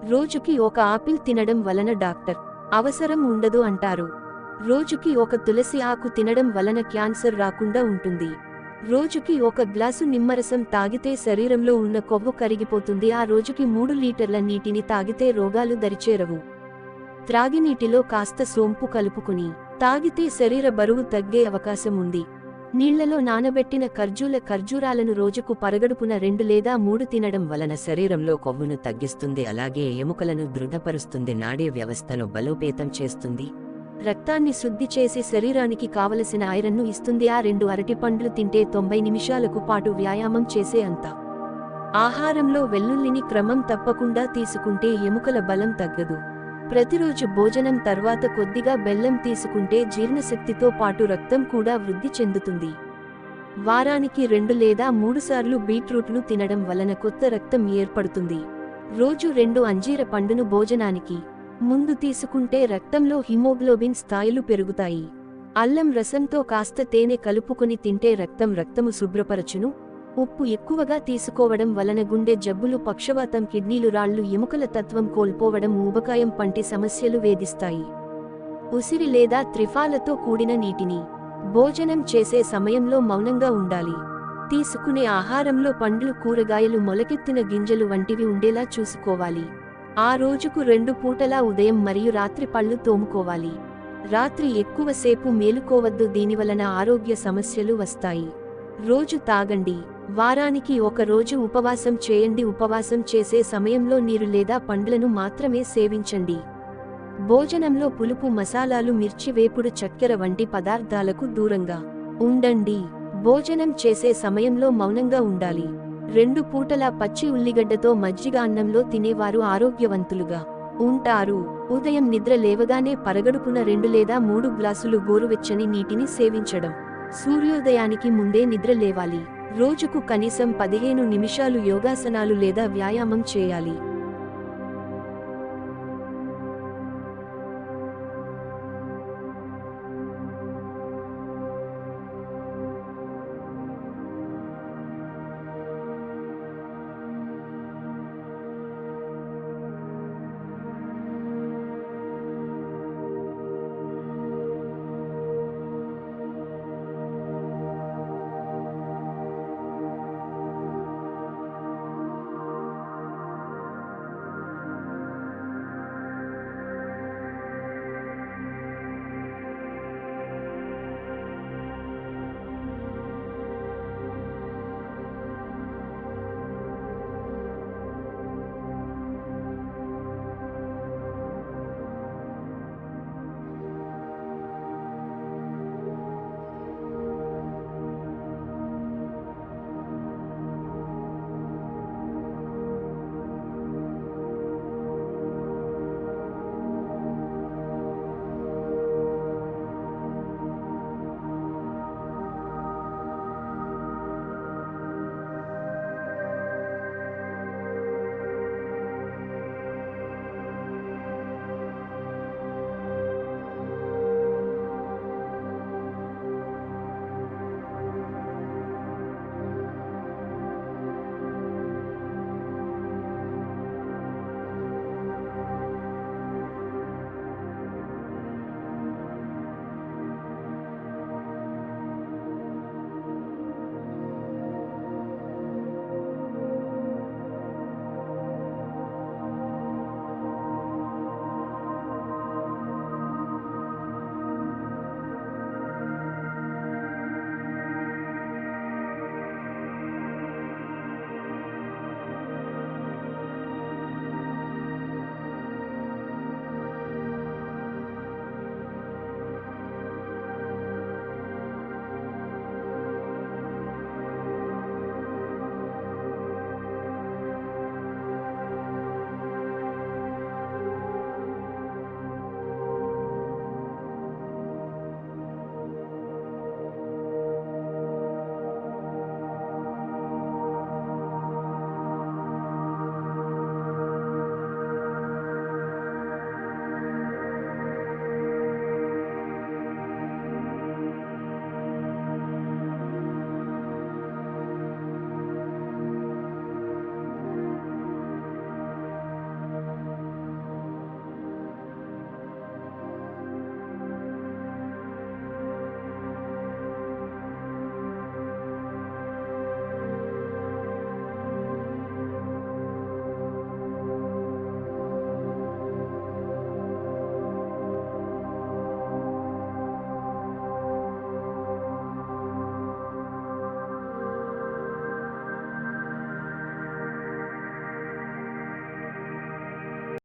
రోజుకి ఒక ఆపిల్ తినడం వలన డాక్టర్ అవసరం ఉండదు అంటారు. రోజుకి ఒక తులసి ఆకు తినడం వలన క్యాన్సర్ రాకుండా ఉంటుంది. రోజుకి ఒక గ్లాసు నిమ్మరసం తాగితే శరీరంలో ఉన్న కొవ్వు కరిగిపోతుంది. ఆ రోజుకి 3 లీటర్ల నీటిని తాగితే రోగాలు దరిచేరవు. త్రాగినీటిలో కాస్త సోంపు కలుపుకుని తాగితే శరీర బరువు తగ్గే అవకాశం ఉంది. నీళ్లలో నానబెట్టిన ఖర్జూరాలను రోజుకు పరగడుపున 2 లేదా 3 తినడం వలన శరీరంలో కొవ్వును తగ్గిస్తుంది. అలాగే ఎముకలను దృఢపరుస్తుంది. నాడీ వ్యవస్థను బలోపేతం చేస్తుంది. రక్తాన్ని శుద్ధి చేసి శరీరానికి కావలసిన ఐరన్ను ఇస్తుంది. ఆ 2 అరటిపండ్లు తింటే 90 నిమిషాలకు పాటు వ్యాయామం చేసే అంత. ఆహారంలో వెల్లుల్లిని క్రమం తప్పకుండా తీసుకుంటే ఎముకల బలం తగ్గదు. ప్రతిరోజు భోజనం తర్వాత కొద్దిగా బెల్లం తీసుకుంటే జీర్ణశక్తితో పాటు రక్తం కూడా వృద్ధి చెందుతుంది. వారానికి 2 లేదా 3 సార్లు బీట్రూట్ను తినడం వలన కొత్త రక్తం ఏర్పడుతుంది. రోజు 2 అంజీర పండును భోజనానికి ముందు తీసుకుంటే రక్తంలో హిమోగ్లోబిన్ స్థాయిలు పెరుగుతాయి. అల్లం రసంతో కాస్త తేనె కలుపుకొని తింటే రక్తము శుభ్రపరచును. ఉప్పు ఎక్కువగా తీసుకోవడం వలన గుండె జబ్బులు, పక్షవాతం, కిడ్నీలు రాళ్లు, ఎముకల తత్వం కోల్పోవడం, ఊబకాయం వంటి సమస్యలు వేధిస్తాయి. ఉసిరి లేదా త్రిఫలాతో కూడిన నీటిని భోజనం చేసే సమయంలో మౌనంగా ఉండాలి. తీసుకునే ఆహారంలో పండ్లు, కూరగాయలు, మొలకెత్తిన గింజలు వంటివి ఉండేలా చూసుకోవాలి. ఆ రోజుకు 2 పూటలా ఉదయం మరియు రాత్రి పళ్ళు తోముకోవాలి. రాత్రి ఎక్కువసేపు మేలుకోవద్దు, దీనివలన ఆరోగ్య సమస్యలు వస్తాయి. రోజు తాగండి. వారానికి 1 రోజు ఉపవాసం చేయండి. ఉపవాసం చేసే సమయంలో నీరు లేదా పండ్లను మాత్రమే సేవించండి. భోజనంలో పులుపు, మసాలాలు, మిర్చి, వేపుడు, చక్కెర వంటి పదార్థాలకు దూరంగా ఉండండి. భోజనం చేసే సమయంలో మౌనంగా ఉండాలి. 2 పూటలా పచ్చి ఉల్లిగడ్డతో మజ్జిగ అన్నంలో తినేవారు ఆరోగ్యవంతులుగా ఉంటారు. ఉదయం నిద్ర లేవగానే పరగడుపున 2 లేదా 3 గ్లాసులు గోరువెచ్చని నీటిని సేవించడం. సూర్యోదయానికి ముందే నిద్ర లేవాలి. రోజుకు కనీసం 15 నిమిషాలు యోగాసనాలు లేదా వ్యాయామం చేయాలి.